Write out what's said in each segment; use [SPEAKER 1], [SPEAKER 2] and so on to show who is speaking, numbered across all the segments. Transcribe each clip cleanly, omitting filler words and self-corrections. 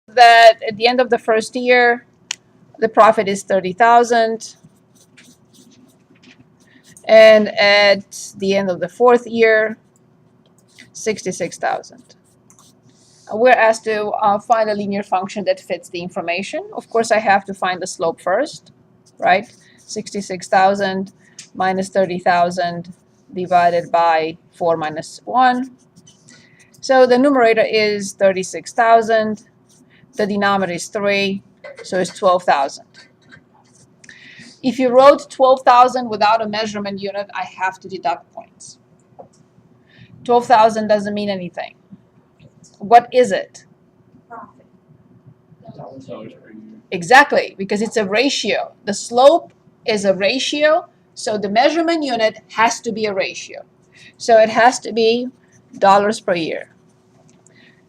[SPEAKER 1] that at the end of the first year, the profit is 30,000. And at the end of the fourth year, 66,000. We're asked to find a linear function that fits the information. Of course, I have to find the slope first, right? 66,000 minus 30,000 divided by 4 minus 1. So the numerator is 36,000. The denominator is 3, so it's 12,000. If you wrote 12,000 without a measurement unit, I have to deduct points. 12,000 doesn't mean anything. What is it?
[SPEAKER 2] Profit.
[SPEAKER 1] Exactly, because it's a ratio. The slope is a ratio, so the measurement unit has to be a ratio. So it has to be dollars per year.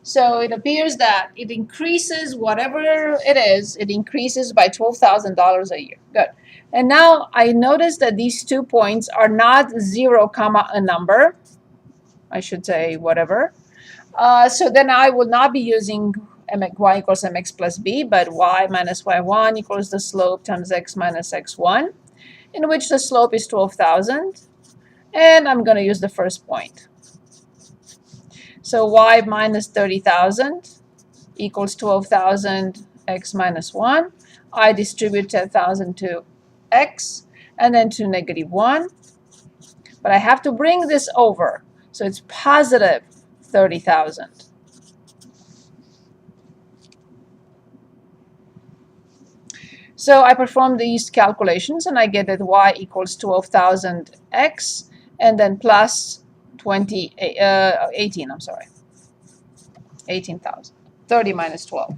[SPEAKER 1] So it appears that it increases whatever it is, it increases by $12,000 a year. Good. And now I notice that these 2 points are not 0, comma a number. I should say whatever. So then I will not be using y equals mx plus b, but y minus y1 equals the slope times x minus x1, in which the slope is 12,000. And I'm going to use the first point. So y minus 30,000 equals 12,000 x minus 1. I distribute 10,000 to x and then to negative 1. But I have to bring this over. So it's positive 30,000. So I perform these calculations and I get that y equals 12,000 x and then plus 18, I'm sorry. 18,000. 30 minus 12.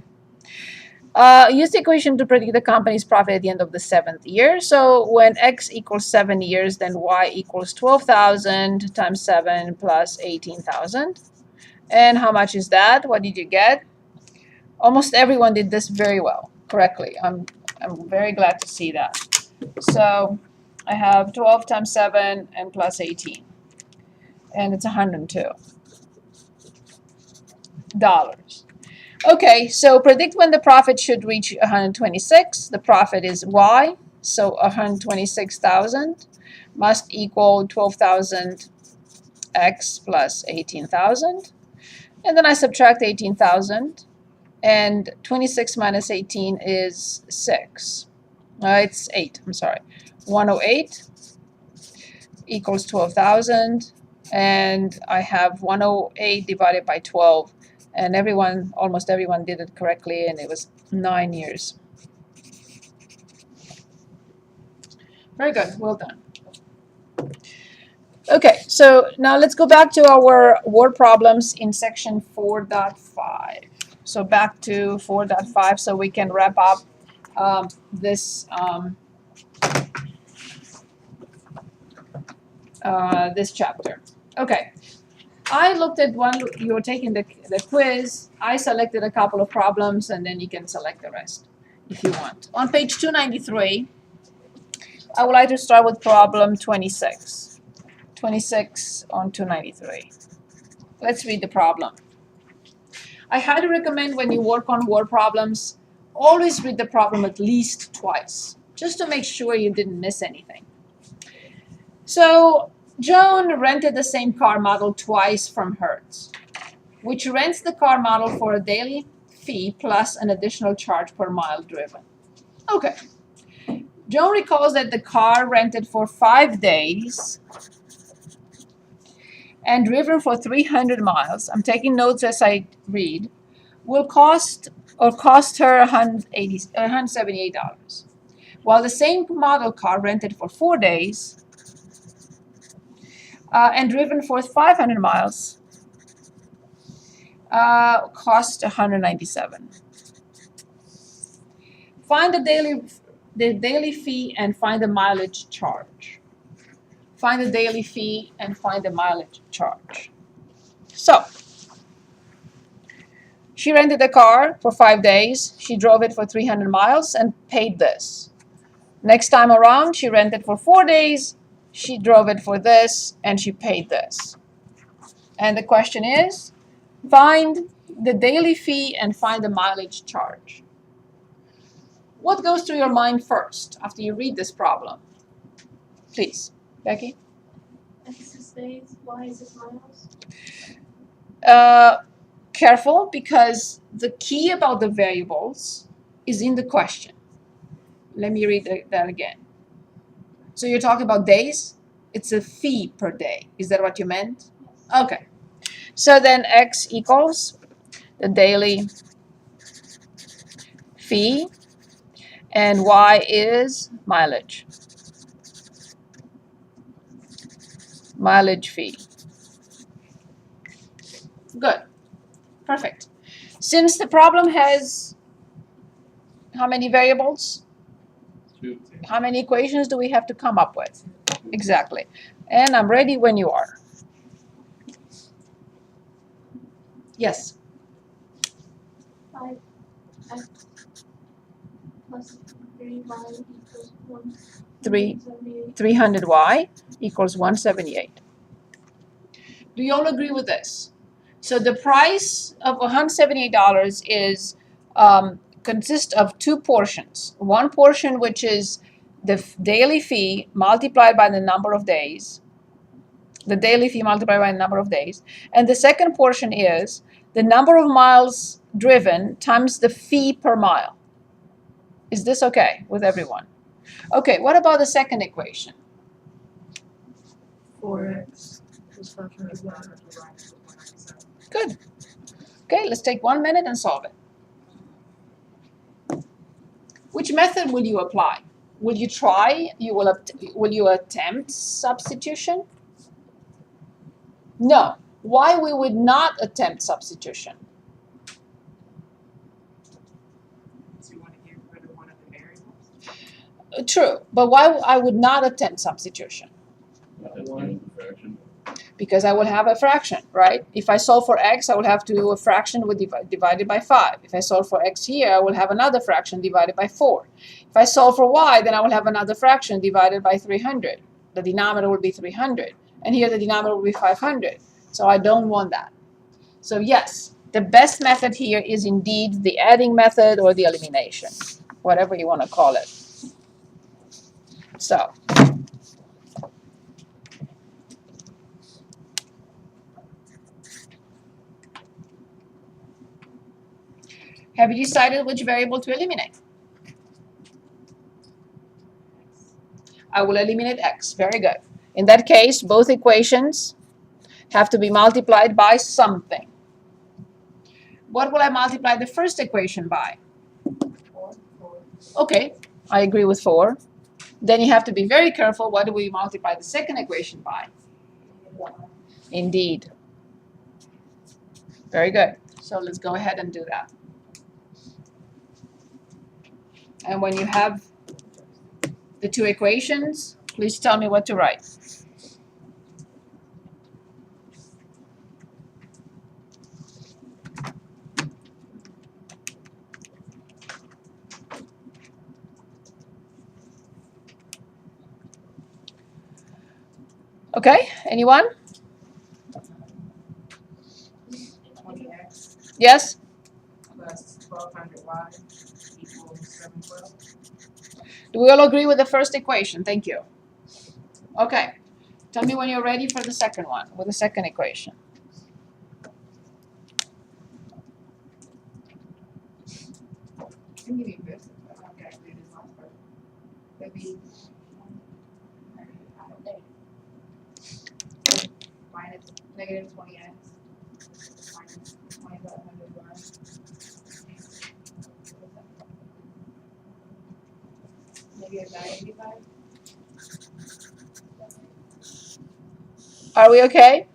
[SPEAKER 1] Use the equation to predict the company's profit at the end of the 7th year. So when x equals 7 years, then y equals 12,000 times 7 plus 18,000. And how much is that? What did you get? Almost everyone did this very well, correctly. I'm very glad to see that. So I have 12 times 7 and plus 18. And it's $102. Okay, so predict when the profit should reach 126. The profit is y, so 126,000 must equal 12,000 x plus 18,000. And then I subtract 18,000, and 26 minus 18 is 6. It's 8, I'm sorry. 108 equals 12,000, and I have 108 divided by 12. And almost everyone did it correctly, and it was 9 years. Very good, well done. Okay, so now let's go back to our word problems in section 4.5. So back to 4.5 so we can wrap up this chapter. Okay. I looked at one, you were taking the quiz. I selected a couple of problems, and then you can select the rest if you want. On page 293, I would like to start with problem 26. 26 on 293. Let's read the problem. I highly recommend when you work on word problems, always read the problem at least twice, just to make sure you didn't miss anything. So, Joan rented the same car model twice from Hertz, which rents the car model for a daily fee plus an additional charge per mile driven. Okay. Joan recalls that the car rented for 5 days and driven for 300 miles, I'm taking notes as I read, will cost her $178, while the same model car rented for 4 days and driven for 500 miles cost $197. Find the daily fee and find the mileage charge. Find the daily fee and find the mileage charge. So, she rented the car for 5 days. She drove it for 300 miles and paid this. Next time around, she rented for 4 days. She drove it for this, and she paid this. And the question is, Find the daily fee and find the mileage charge. What goes through your mind first after you read this problem? Please, Becky.
[SPEAKER 2] X is days, Y is miles.
[SPEAKER 1] Careful, because the key about the variables is in the question. Let me read that again. So you're talking about days? It's a fee per day. Is that what you meant? Okay. So then X equals the daily fee, and Y is mileage. Mileage fee. Good. Perfect. Since the problem has how many variables?
[SPEAKER 3] Two.
[SPEAKER 1] How many equations do we have to come up with? Exactly. And I'm ready when you are. Yes.
[SPEAKER 2] 5x plus 3y equals 1.
[SPEAKER 1] 300y equals 178. Do you all agree with this? So the price of $178 is consists of two portions. One portion, which is the daily fee multiplied by the number of days. The daily fee multiplied by the number of days. And the second portion is the number of miles driven times the fee per mile. Is this okay with everyone? Okay, what about the second equation?
[SPEAKER 2] 4x plus 5y.
[SPEAKER 1] Good. Okay, let's take 1 minute and solve it. Which method will you apply? Will you try? Will you attempt substitution? No. Why we would not attempt substitution?
[SPEAKER 4] So you want to get rid of one of the variables?
[SPEAKER 1] True, but why I would not attempt substitution?
[SPEAKER 3] Fraction.
[SPEAKER 1] Because I will have a fraction, right? If I solve for x, I will have to do a fraction with divided by 5. If I solve for x here, I will have another fraction divided by 4. If I solve for y, then I will have another fraction divided by 300. The denominator will be 300. And here the denominator will be 500. So I don't want that. So yes, the best method here is indeed the adding method or the elimination, whatever you want to call it. So have you decided which variable to eliminate? I will eliminate x. Very good. In that case, both equations have to be multiplied by something. What will I multiply the first equation by?
[SPEAKER 4] 4.
[SPEAKER 1] Okay, I agree with 4. Then you have to be very careful. What do we multiply the second equation by?
[SPEAKER 4] 1.
[SPEAKER 1] Indeed. Very good. So let's go ahead and do that. And when you have the two equations, please tell me what to write. Okay, anyone?
[SPEAKER 4] 20x
[SPEAKER 1] Yes?
[SPEAKER 4] plus 1200y equals 712.
[SPEAKER 1] Do we all agree with the first equation? Thank you. Okay. Tell me when you're ready for the second one, with the second equation.
[SPEAKER 4] Can you do this? Okay, do this last part. Maybe minus negative 20x minus 2500y. Negative 985.
[SPEAKER 1] Are we okay?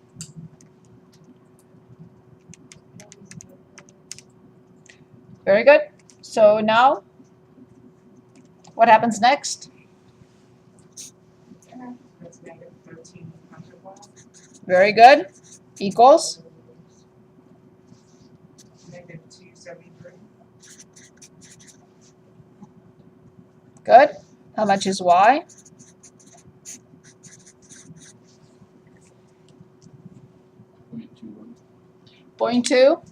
[SPEAKER 1] Very good. So now, what happens next?
[SPEAKER 4] That's negative 1300y.
[SPEAKER 1] Very good. Equals?
[SPEAKER 4] Negative 273.
[SPEAKER 1] Good. How much is y? 0.2?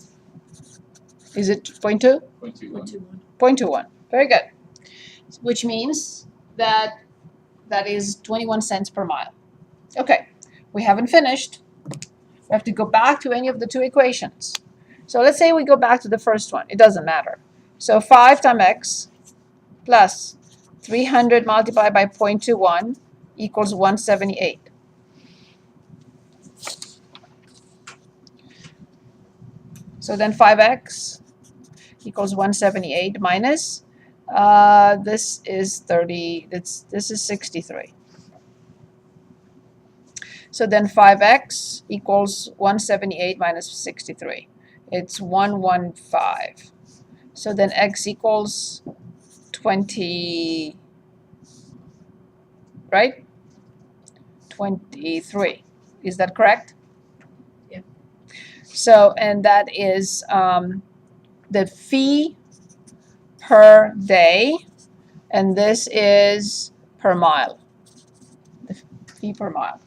[SPEAKER 1] Is it 0.2?
[SPEAKER 3] 0.21.
[SPEAKER 1] 0.21. Very good. Which means that that is 21 cents per mile. Okay, we haven't finished. We have to go back to any of the two equations. So let's say we go back to the first one. It doesn't matter. So 5 times x plus 300 multiplied by 0.21 equals 178. So then 5x equals 178 minus, this is 30, this is 63. So then 5x equals 178 minus 63. It's 115. So then x equals 20, right? 23. Is that correct?
[SPEAKER 4] Yeah.
[SPEAKER 1] So, and that is the fee per day, and this is per mile. The fee per mile.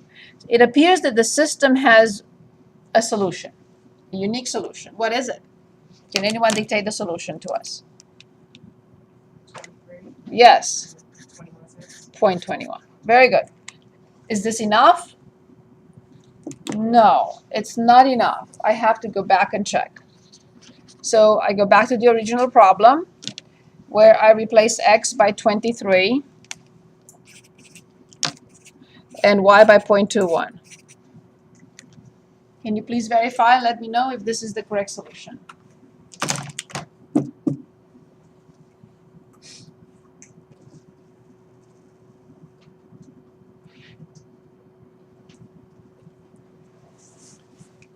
[SPEAKER 1] It appears that the system has a solution, a unique solution. What is it? Can anyone dictate the solution to us?
[SPEAKER 4] 23,
[SPEAKER 1] Yes,
[SPEAKER 4] 21 cents.
[SPEAKER 1] 0.21. Very good. Is this enough? No, it's not enough. I have to go back and check. So I go back to the original problem where I replace x by 23 and y by 0.21. Can you please verify and let me know if this is the correct solution?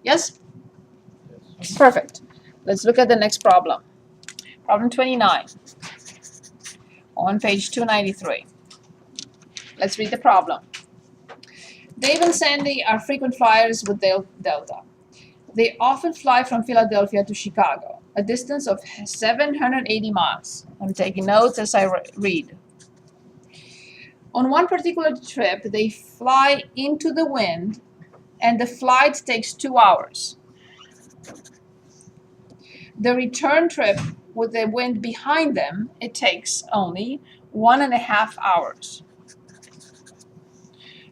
[SPEAKER 1] Yes?
[SPEAKER 3] Yes.
[SPEAKER 1] Perfect. Let's look at the next problem. Problem 29 on page 293. Let's read the problem. Dave and Sandy are frequent flyers with Delta. They often fly from Philadelphia to Chicago, a distance of 780 miles. I'm taking notes as I read. On one particular trip, they fly into the wind, and the flight takes 2 hours. The return trip with the wind behind them, it takes only 1.5 hours.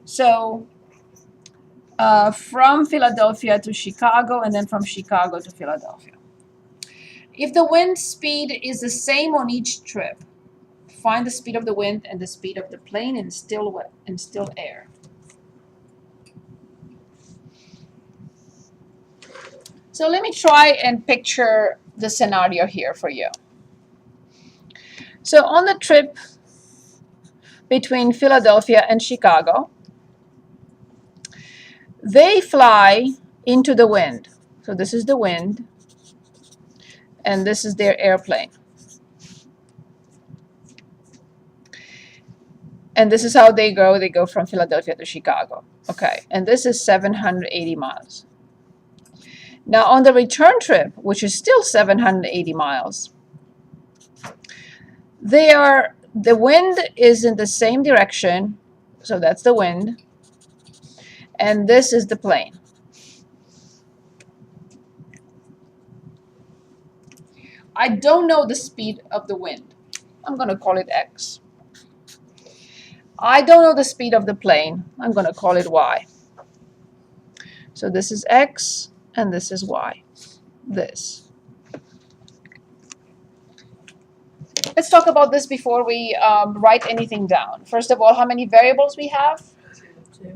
[SPEAKER 1] So from Philadelphia to Chicago and then from Chicago to Philadelphia. If the wind speed is the same on each trip, find the speed of the wind and the speed of the plane in still air. So let me try and picture the scenario here for you. So on the trip between Philadelphia and Chicago, they fly into the wind. So this is the wind, and this is their airplane. And this is how they go. They go from Philadelphia to Chicago. Okay, and this is 780 miles. Now on the return trip, which is still 780 miles, the wind is in the same direction, so that's the wind, and this is the plane. I don't know the speed of the wind. I'm going to call it x. I don't know the speed of the plane. I'm going to call it y. So this is x, and this is y. This. Let's talk about this before we write anything down. First of all, how many variables we have?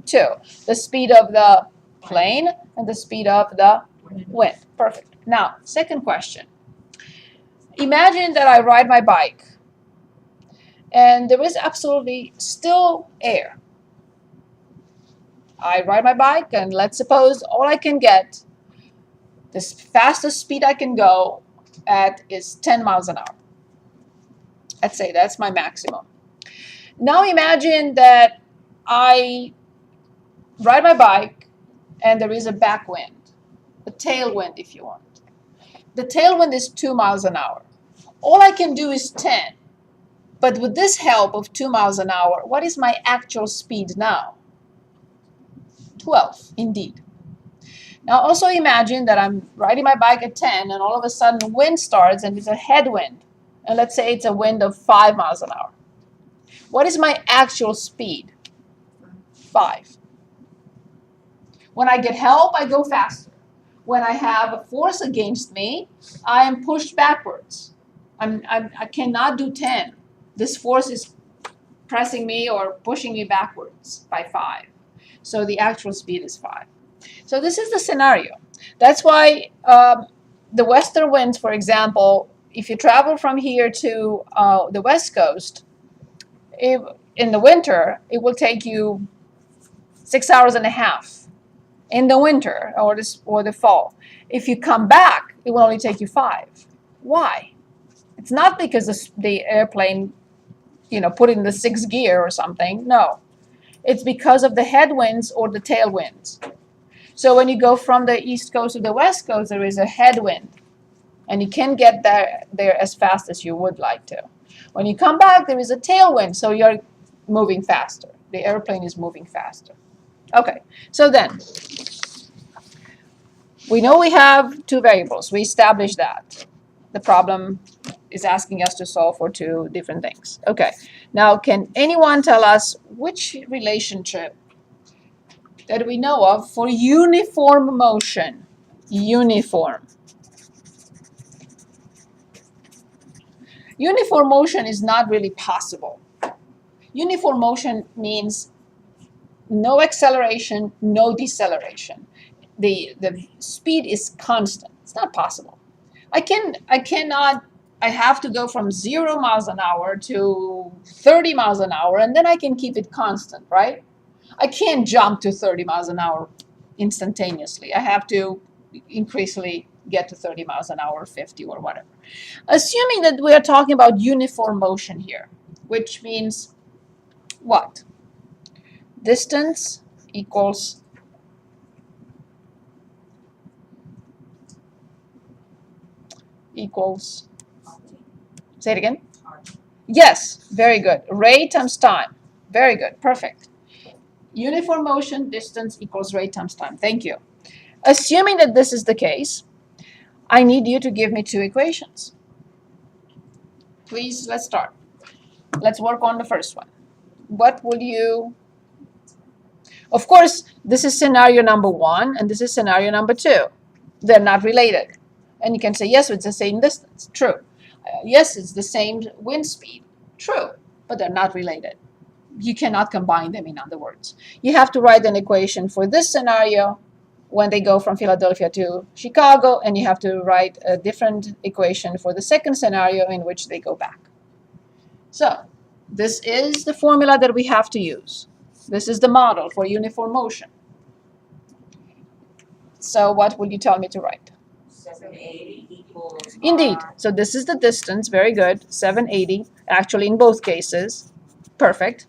[SPEAKER 1] 2. The speed of the plane and the speed of the wind. Perfect. Now, second question. Imagine that I ride my bike and there is absolutely still air. I ride my bike and let's suppose all I can get, the fastest speed I can go at is 10 miles an hour. Let's say that's my maximum. Now imagine that I ride my bike and there is a backwind, a tailwind if you want. The tailwind is 2 miles an hour. All I can do is 10. But with this help of 2 miles an hour, what is my actual speed now? 12, indeed. Now also imagine that I'm riding my bike at 10 and all of a sudden wind starts and it's a headwind. And let's say it's a wind of 5 miles an hour. What is my actual speed? 5. When I get help, I go faster. When I have a force against me, I am pushed backwards. I cannot do 10. This force is pressing me or pushing me backwards by 5. So the actual speed is 5. So this is the scenario. That's why the western winds, for example, if you travel from here to the west coast, in the winter, it will take you 6 hours and a half in the winter or the fall. If you come back, it will only take you 5. Why? It's not because the airplane, put it in the 6th gear or something. No, it's because of the headwinds or the tailwinds. So when you go from the east coast to the west coast, there is a headwind, and you can't get there as fast as you would like to. When you come back, there is a tailwind, so you're moving faster. The airplane is moving faster. Okay, so then we know we have 2 variables. We established that. The problem is asking us to solve for 2 different things. Okay, now can anyone tell us which relationship that we know of for uniform motion? Uniform. Uniform motion is not really possible. Uniform motion means no acceleration, no deceleration. The speed is constant. It's not possible. I have to go from 0 miles an hour to 30 miles an hour, and then I can keep it constant, right? I can't jump to 30 miles an hour instantaneously. I have to increasingly get to 30 miles an hour, 50 or whatever. Assuming that we are talking about uniform motion here, which means what? Distance equals say it again. Yes, very good. Rate times time. Very good, perfect. Uniform motion, distance equals rate times time. Thank you. Assuming that this is the case, I need you to give me 2 equations. Please, let's start. Let's work on the first one. What will you... Of course, this is scenario number 1, and this is scenario number 2. They're not related. And you can say, yes, it's the same distance. True. Yes, it's the same wind speed. True. But they're not related. You cannot combine them, in other words. You have to write an equation for this scenario when they go from Philadelphia to Chicago, and you have to write a different equation for the second scenario in which they go back. So this is the formula that we have to use. This is the model for uniform motion. So what will you tell me to write?
[SPEAKER 5] 780 equals
[SPEAKER 1] Indeed.
[SPEAKER 5] R
[SPEAKER 1] So this is the distance. Very good. 780. Actually, in both cases. Perfect.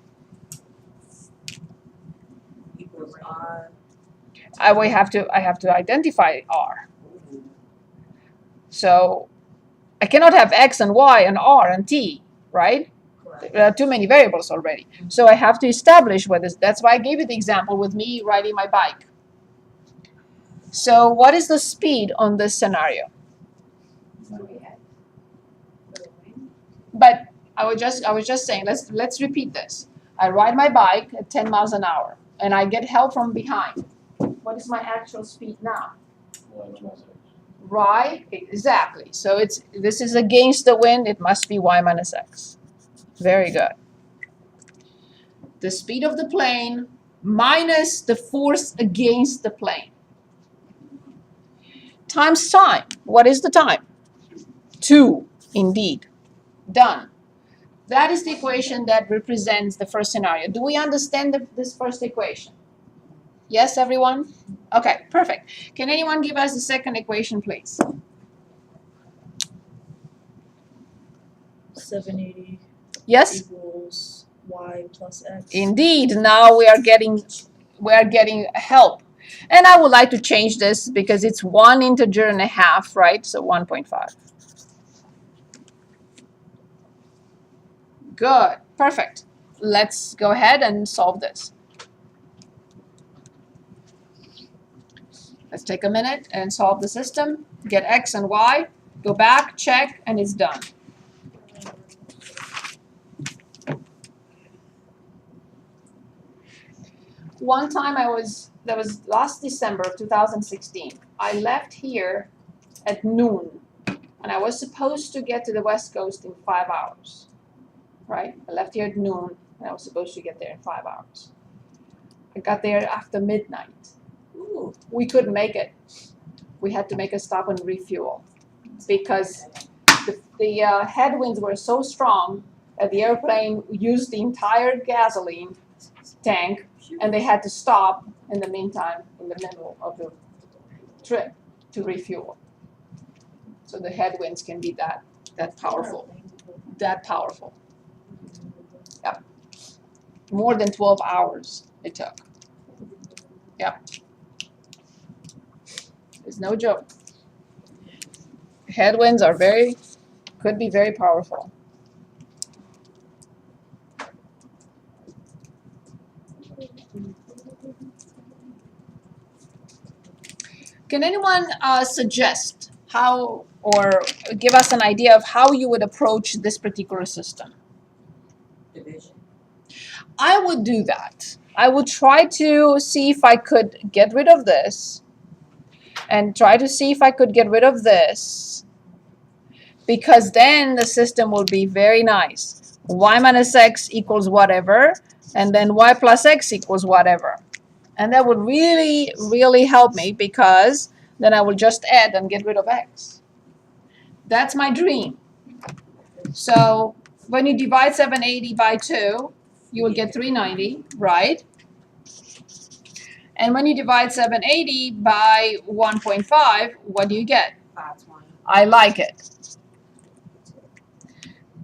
[SPEAKER 5] equals R.
[SPEAKER 1] I have to identify R. So I cannot have X and Y and R and T, right?
[SPEAKER 5] Correct.
[SPEAKER 1] There are too many variables already. So I have to establish what is. That's why I gave you the example with me riding my bike. So what is the speed on this scenario? But I was just saying, let's repeat this. I ride my bike at 10 miles an hour, and I get help from behind. What is my actual speed now? Right, exactly. So this is against the wind. It must be y minus x. Very good. The speed of the plane minus the force against the plane. Times time. What is the time? 2, indeed. Done. That is the equation that represents the first scenario. Do we understand this first equation? Yes, everyone? Okay, perfect. Can anyone give us the second equation, please?
[SPEAKER 3] 780
[SPEAKER 1] Yes?
[SPEAKER 3] equals y plus x.
[SPEAKER 1] Indeed. Now we are getting help. And I would like to change this because it's 1 integer and a half, right? So 1.5. Good. Perfect. Let's go ahead and solve this. Let's take a minute and solve the system, get x and y, go back, check, and it's done. One time that was last December of 2016. I left here at noon, and I was supposed to get to the West Coast in 5 hours, right? I left here at noon, and I was supposed to get there in 5 hours. I got there after midnight.
[SPEAKER 5] Ooh.
[SPEAKER 1] We couldn't make it. We had to make a stop and refuel because the headwinds were so strong that the airplane used the entire gasoline tank, and they had to stop in the meantime in the middle of the trip to refuel. So the headwinds can be that powerful. That powerful. Yep. More than 12 hours it took. Yep. It's no joke. Headwinds are could be very powerful. Can anyone suggest how or give us an idea of how you would approach this particular system?
[SPEAKER 5] Division.
[SPEAKER 1] I would do that. I would try to see if I could get rid of this and try to see if I could get rid of this, because then the system will be very nice. Y minus x equals whatever, and then y plus x equals whatever. And that would really, really help me, because then I will just add and get rid of x. That's my dream. So when you divide 780 by 2, you will get 390, right? And when you divide 780 by 1.5, what do you get?
[SPEAKER 5] 520.
[SPEAKER 1] I like it.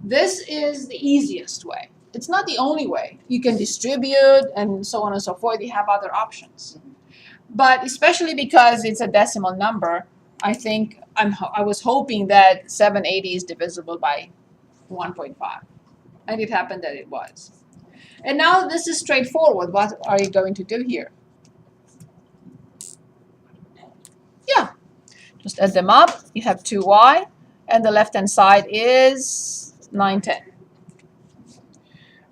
[SPEAKER 1] This is the easiest way. It's not the only way. You can distribute and so on and so forth. You have other options. But especially because it's a decimal number, I think I was hoping that 780 is divisible by 1.5. And it happened that it was. And now this is straightforward. What are you going to do here? Yeah, just add them up. You have 2y, and the left-hand side is 910.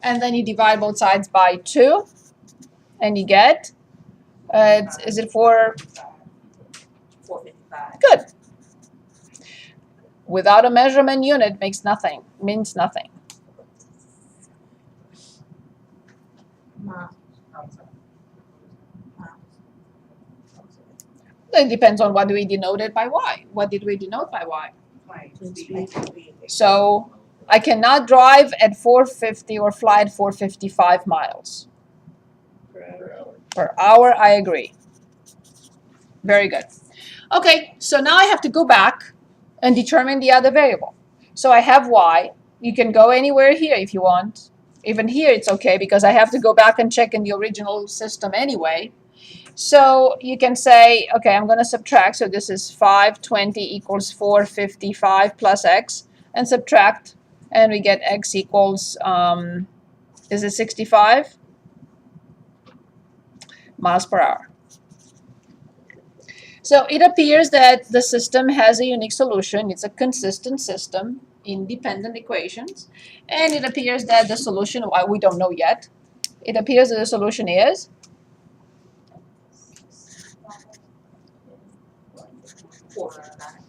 [SPEAKER 1] And then you divide both sides by 2, and you get, is it 4?
[SPEAKER 5] 455.
[SPEAKER 1] Good. Without a measurement unit means nothing. It depends on what do we denote it by y. What did we denote by y? So I cannot drive at 450 or fly at 455 miles per hour. I agree. Very good. Okay, so now I have to go back and determine the other variable. So I have y. You can go anywhere here if you want. Even here it's okay, because I have to go back and check in the original system anyway. So you can say, okay, I'm going to subtract. So this is 520 equals 455 plus x, and subtract, and we get x equals, is it 65 miles per hour? So it appears that the system has a unique solution. It's a consistent system, independent equations. And it appears that the solution, well, we don't know yet. It appears that the solution is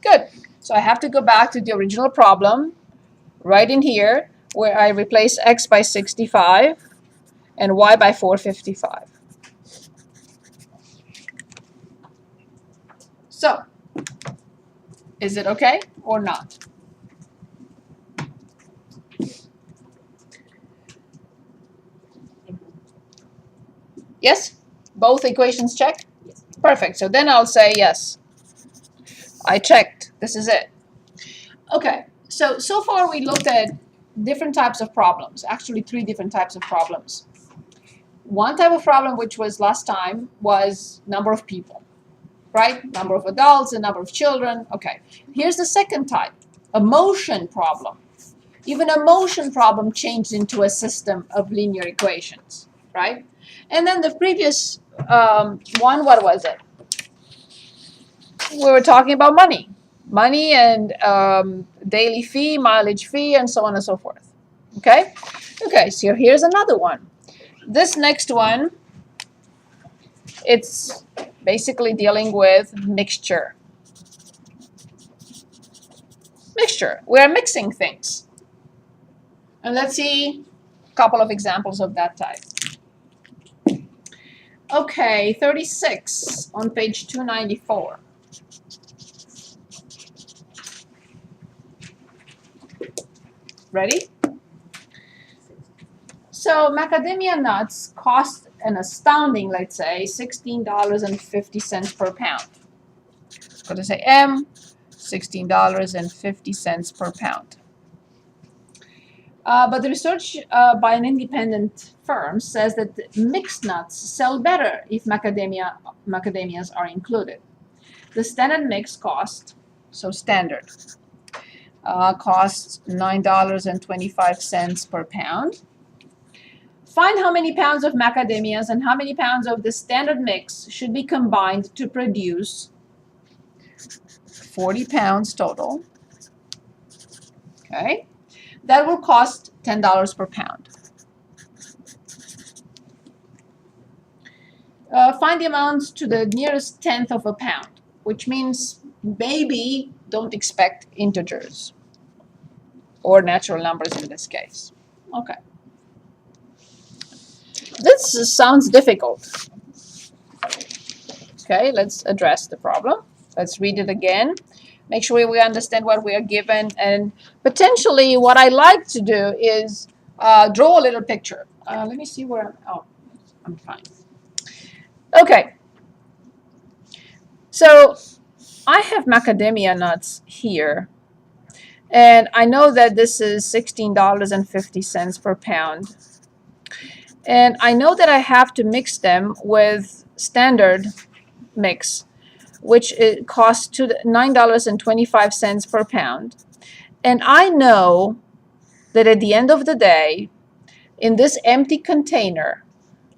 [SPEAKER 1] good. So I have to go back to the original problem, right in here, where I replace x by 65 and y by 455. So, is it okay or not? Yes? Both equations check?
[SPEAKER 5] Yes.
[SPEAKER 1] Perfect. So then I'll say yes. I checked. This is it. Okay. So far we looked at different types of problems. Actually, 3 different types of problems. One type of problem, which was last time, was number of people. Right? Number of adults and number of children. Okay. Here's the second type. A motion problem. Even a motion problem changed into a system of linear equations. Right? And then the previous one, what was it? we were talking about money. Money and daily fee, mileage fee, and so on and so forth. Okay? Okay, so here's another one. This next one, it's basically dealing with mixture. Mixture. We're mixing things. And let's see a couple of examples of that type. Okay, 36 on page 294. Ready? So macadamia nuts cost an astounding, let's say, $16.50 per pound. Go to say M, $16.50 per pound. But the research by an independent firm says that mixed nuts sell better if macadamias are included. The standard mix cost, so standard, costs $9.25 per pound. Find how many pounds of macadamias and how many pounds of the standard mix should be combined to produce 40 pounds total. Okay, that will cost $10 per pound. Find the amounts to the nearest tenth of a pound, which means maybe don't expect integers or natural numbers in this case. Okay. This sounds difficult. Okay, let's address the problem. Let's read it again. Make sure we understand what we are given, and potentially what I like to do is draw a little picture. Let me see where I'm fine. Okay. So I have macadamia nuts here, and I know that this is $16.50 per pound. And I know that I have to mix them with standard mix, which it costs $9.25 per pound. And I know that at the end of the day, in this empty container,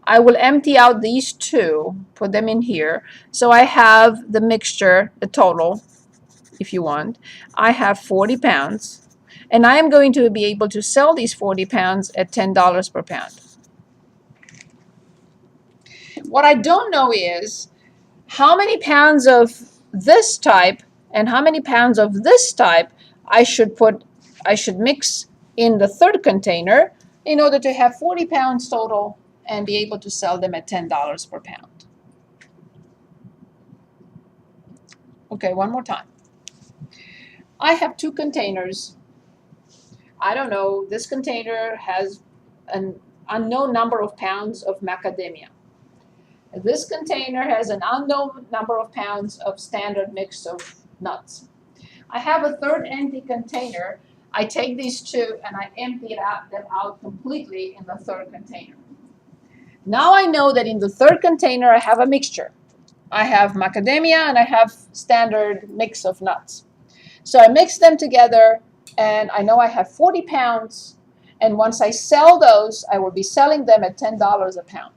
[SPEAKER 1] I will empty out these two, put them in here. So I have the mixture, the total, if you want. I have 40 pounds, and I am going to be able to sell these 40 pounds at $10 per pound. What I don't know is how many pounds of this type and how many pounds of this type I should mix in the third container in order to have 40 pounds total and be able to sell them at $10 per pound. Okay, one more time. I have two containers. I don't know, this container has an unknown number of pounds of macadamia. This container has an unknown number of pounds of standard mix of nuts. I have a third empty container. I take these two and I empty them out completely in the third container. Now I know that in the third container I have a mixture. I have macadamia and I have standard mix of nuts. So I mix them together and I know I have 40 pounds, and once I sell those, I will be selling them at $10 a pound.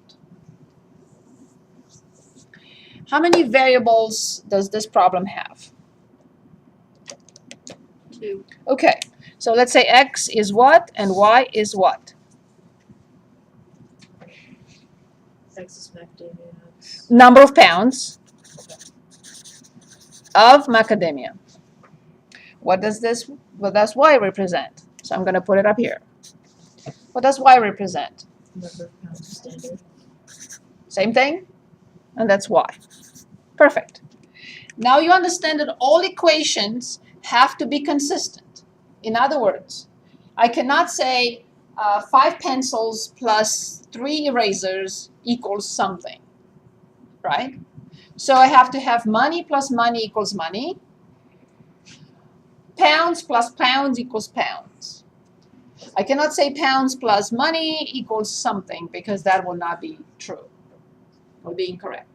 [SPEAKER 1] How many variables does this problem have?
[SPEAKER 2] 2.
[SPEAKER 1] Okay, so let's say x is what and y is what?
[SPEAKER 3] X is macadamia nuts.
[SPEAKER 1] Number of pounds of macadamia. What does this, what does y represent? So I'm going to put it up here. What does y represent?
[SPEAKER 3] Number of pounds standard.
[SPEAKER 1] Same thing? And that's y. Perfect. Now you understand that all equations have to be consistent. In other words, I cannot say 5 pencils plus 3 erasers equals something, right? So I have to have money plus money equals money. Pounds plus pounds equals pounds. I cannot say pounds plus money equals something because that will not be true. It will be incorrect.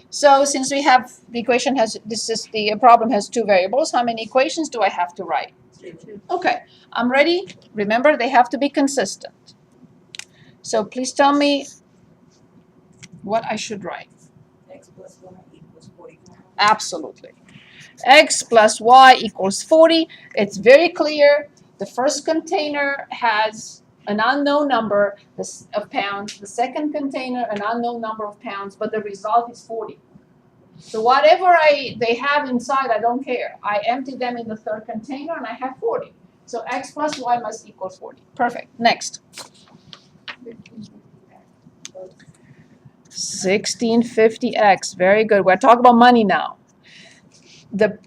[SPEAKER 1] So since we have the equation has, the problem has 2 variables, how many equations do I have to write?
[SPEAKER 3] 2.
[SPEAKER 1] Okay, I'm ready. Remember, they have to be consistent. So please tell me what I should write.
[SPEAKER 5] X plus y equals 45.
[SPEAKER 1] Absolutely. X plus Y equals 40. It's very clear. The first container has an unknown number of pounds. The second container, an unknown number of pounds, but the result is 40. So whatever they have inside, I don't care. I empty them in the third container and I have 40. So X plus Y must equal 40. Perfect. Next. 1650X. Very good. We're talking about money now. The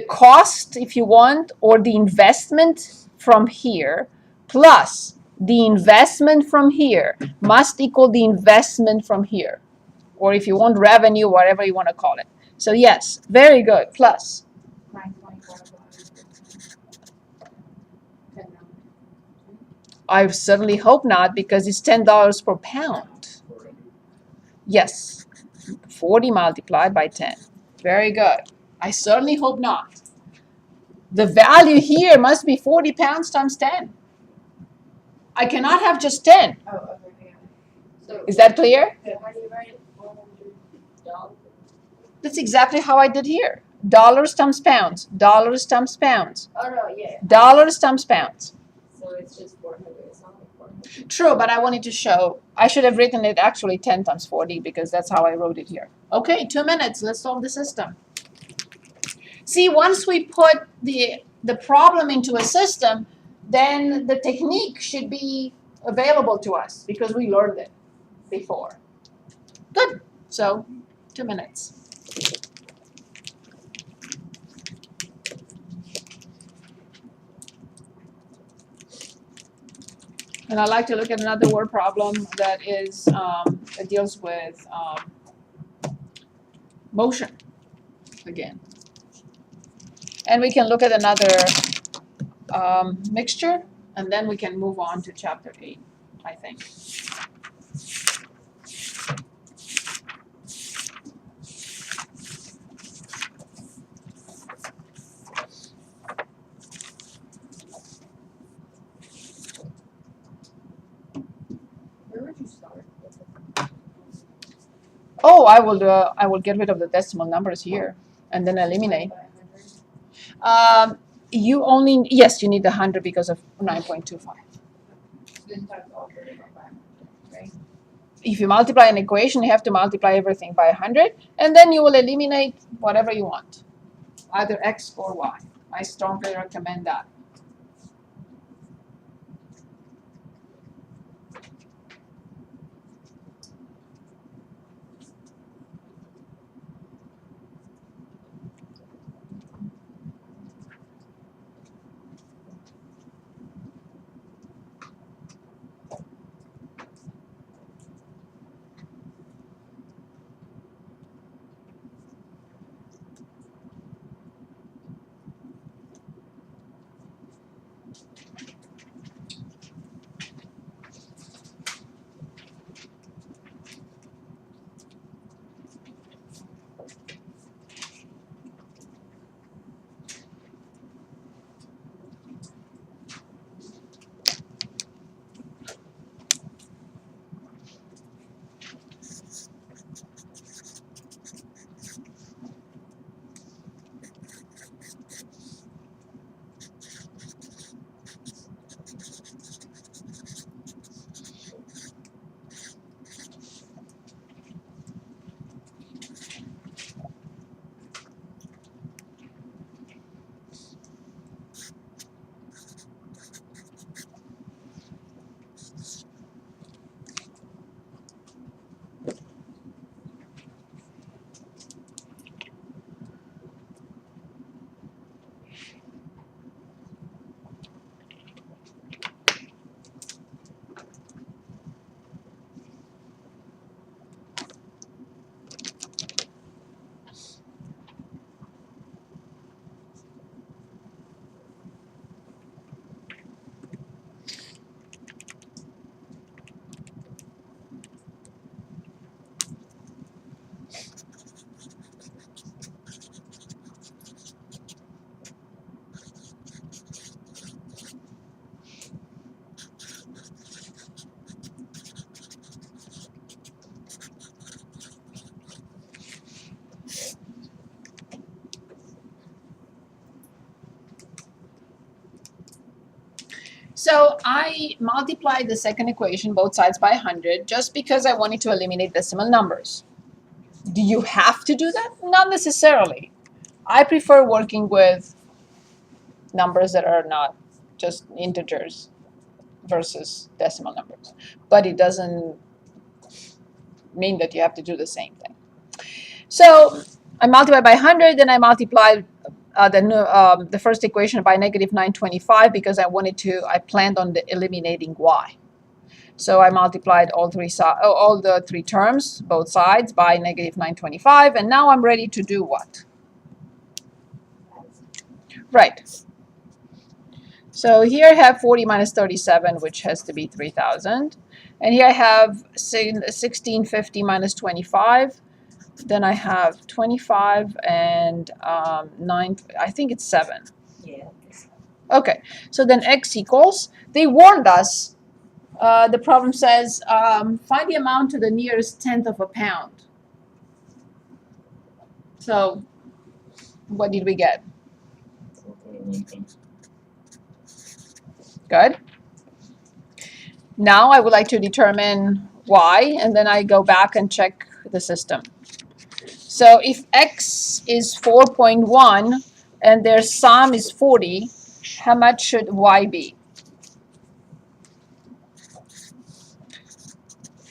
[SPEAKER 1] cost, if you want, or the investment from here plus the investment from here must equal the investment from here. Or if you want revenue, whatever you want to call it. So yes, very good. Plus.
[SPEAKER 4] 10
[SPEAKER 1] I certainly hope not, because it's $10 per pound. Yes, 40 multiplied by 10. Very good. I certainly hope not. The value here must be 40 pounds times 10. I cannot have just 10.
[SPEAKER 4] Oh, okay, yeah. So,
[SPEAKER 1] Is that clear?
[SPEAKER 2] Why do you write it $400?
[SPEAKER 1] That's exactly how I did here. Dollars times pounds. Dollars times pounds.
[SPEAKER 2] Oh, no, yeah.
[SPEAKER 1] Dollars times pounds.
[SPEAKER 2] So it's just 400, it's not like 400.
[SPEAKER 1] True, but I wanted to show. I should have written it actually 10 times 40 because that's how I wrote it here. Okay, 2 minutes. Let's solve the system. See, once we put the problem into a system, then the technique should be available to us because we learned it before. Good. So, 2 minutes. And I'd like to look at another word problem that is that deals with motion again. And we can look at another mixture, and then we can move on to chapter 8, I think.
[SPEAKER 4] where would you start?
[SPEAKER 1] Oh, I will get rid of the decimal numbers here, and then eliminate. You only, yes, you need the 100 because of 9.25.
[SPEAKER 4] Then times all 30 by 500, right?
[SPEAKER 1] If you multiply an equation, you have to multiply everything by 100, and then you will eliminate whatever you want, either X or Y. I strongly recommend that. So I multiplied the second equation, both sides by 100, just because I wanted to eliminate decimal numbers. Do you have to do that? Not necessarily. I prefer working with numbers that are not just integers versus decimal numbers. But it doesn't mean that you have to do the same thing. So I multiplied by 100, then I multiplied the first equation by negative 925 because I planned on eliminating y. So I multiplied all the three terms, both sides, by negative 925, and now I'm ready to do what? Right. So here I have 40 minus 37, which has to be 3,000. And here I have 1650 minus 25. Then I have 25 and 9, I think it's 7.
[SPEAKER 5] Yeah.
[SPEAKER 1] Okay, so then x equals, they warned us, the problem says, find the amount to the nearest tenth of a pound. So what did we get?
[SPEAKER 6] 4.1 pounds.
[SPEAKER 1] Good. Now I would like to determine y, and then I go back and check the system. So if x is 4.1 and their sum is 40, how much should y be?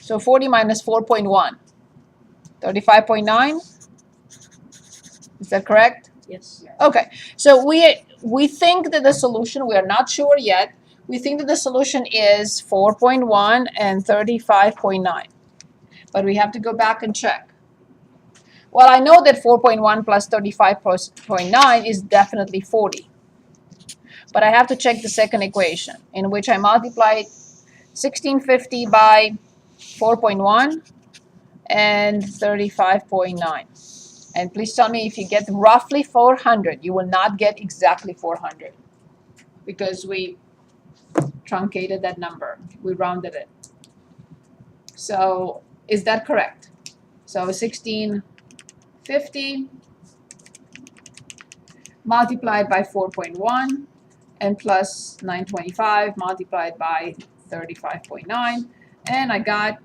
[SPEAKER 1] So 40 minus 4.1, 35.9? Is that correct?
[SPEAKER 3] Yes.
[SPEAKER 1] Okay, so we think that the solution, we are not sure yet, we think that the solution is 4.1 and 35.9. But we have to go back and check. Well, I know that 4.1 plus 35.9 is definitely 40. But I have to check the second equation, in which I multiplied 1650 by 4.1 and 35.9. And please tell me if you get roughly 400. You will not get exactly 400 because we truncated that number. We rounded it. So is that correct? So 1650 multiplied by 4.1 and plus 925 multiplied by 35.9, and I got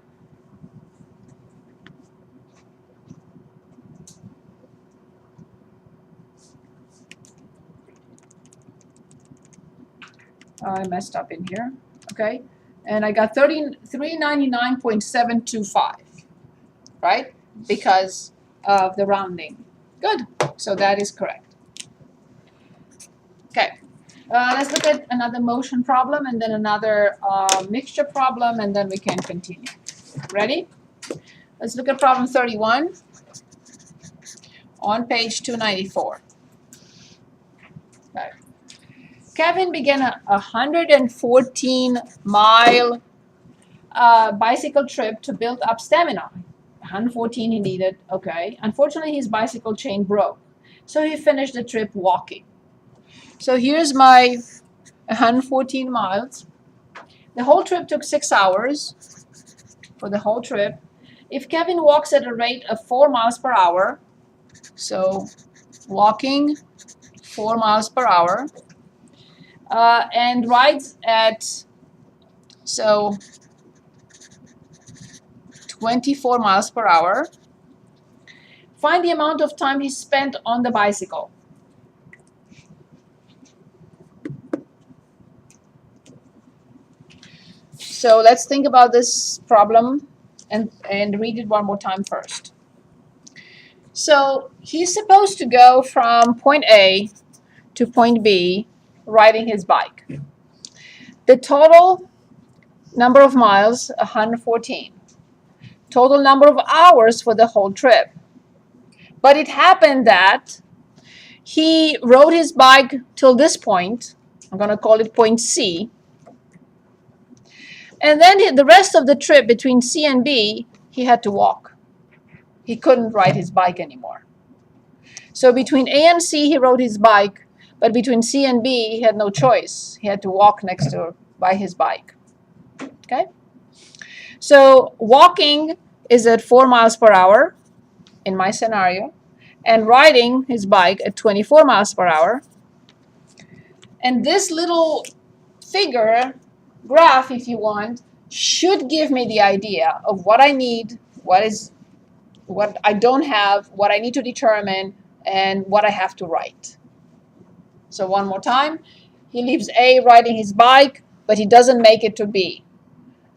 [SPEAKER 1] I messed up in here, okay? And I got 399.725, right? Because of the rounding. Good, so that is correct. Okay, let's look at another motion problem and then another mixture problem, and then we can continue. Ready? Let's look at problem 31 on page 294. Okay. Kevin began a 114-mile bicycle trip to build up stamina. 114 he needed, okay. Unfortunately, his bicycle chain broke, so he finished the trip walking. So here's my 114 miles. The whole trip took 6 hours for the whole trip. If Kevin walks at a rate of 4 miles per hour, so walking 4 miles per hour, and rides at 24 miles per hour, find the amount of time he spent on the bicycle. So let's think about this problem and read it one more time first. So he's supposed to go from point A to point B riding his bike. The total number of miles, 114. Total number of hours for the whole trip. But it happened that he rode his bike till this point. I'm going to call it point C. And then the rest of the trip between C and B, he had to walk. He couldn't ride his bike anymore. So between A and C, he rode his bike. But between C and B, he had no choice. He had to walk by his bike. Okay? So walking is at 4 miles per hour in my scenario, and riding his bike at 24 miles per hour. And this little figure graph, if you want, should give me the idea of what I need, what I don't have, what I need to determine, and what I have to write. So one more time, he leaves A riding his bike, but he doesn't make it to B.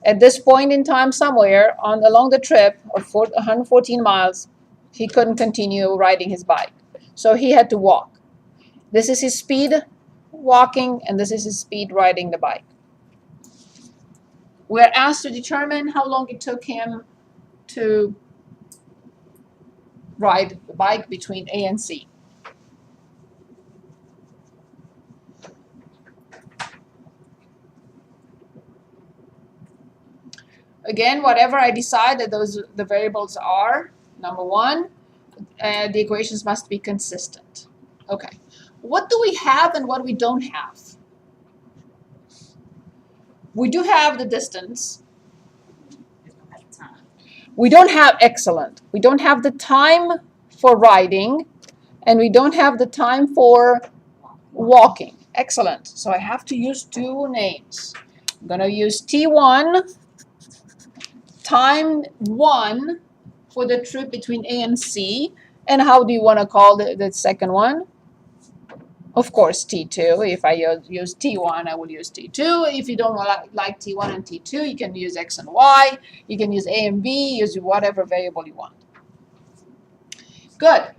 [SPEAKER 1] At this point in time somewhere along the trip of 114 miles, he couldn't continue riding his bike. So he had to walk. This is his speed walking, and this is his speed riding the bike. We're asked to determine how long it took him to ride the bike between A and C. Again, whatever I decide that the variables are, number one, the equations must be consistent. Okay. What do we have and what we don't have? We do have the distance. We don't have excellent. We don't have the time for riding, and we don't have the time for walking. Excellent. So I have to use two names. I'm going to use T1 time 1 for the trip between A and C. And how do you want to call the second one? Of course, T2. If I use T1, I will use T2. If you don't like T1 and T2, you can use X and Y. You can use A and B, use whatever variable you want. Good.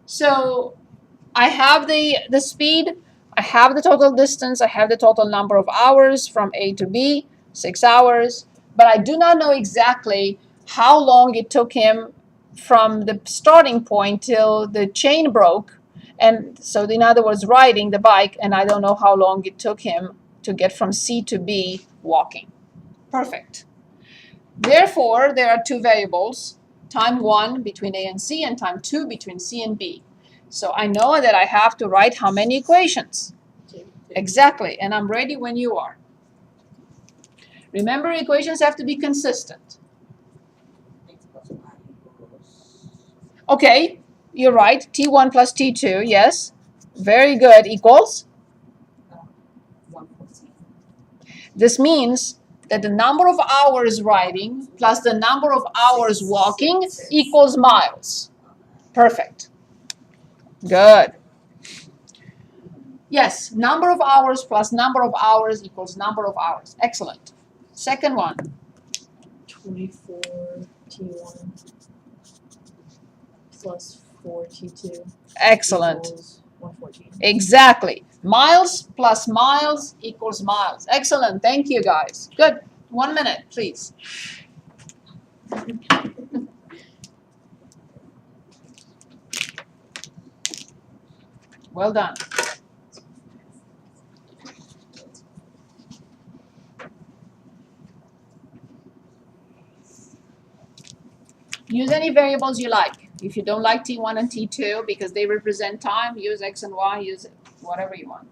[SPEAKER 1] So I have the speed. I have the total distance. I have the total number of hours from A to B, 6 hours. But I do not know exactly how long it took him from the starting point till the chain broke. And so in other words, riding the bike, and I don't know how long it took him to get from C to B walking. Perfect. Therefore, there are two variables, time 1 between A and C and time 2 between C and B. So I know that I have to write how many equations? Exactly, and I'm ready when you are. Remember, equations have to be consistent.
[SPEAKER 5] X plus Y equals
[SPEAKER 1] Okay, you're right, T1 plus T2, yes. Very good, equals?
[SPEAKER 5] 114.
[SPEAKER 1] This means that the number of hours riding plus the number of hours walking equals miles. Perfect. Good. Yes, number of hours plus number of hours equals number of hours. Excellent. Second one.
[SPEAKER 3] 24 T1 plus 4 T2
[SPEAKER 1] Excellent.
[SPEAKER 3] equals 114.
[SPEAKER 1] Exactly. Miles plus miles equals miles. Excellent. Thank you, guys. Good. 1 minute, please. Well done. Use any variables you like. If you don't like T1 and T2 because they represent time, use X and Y, use whatever you want.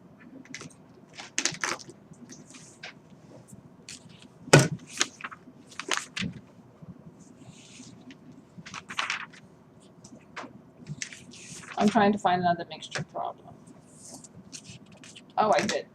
[SPEAKER 1] I'm trying to find another mixture problem. Oh, I did.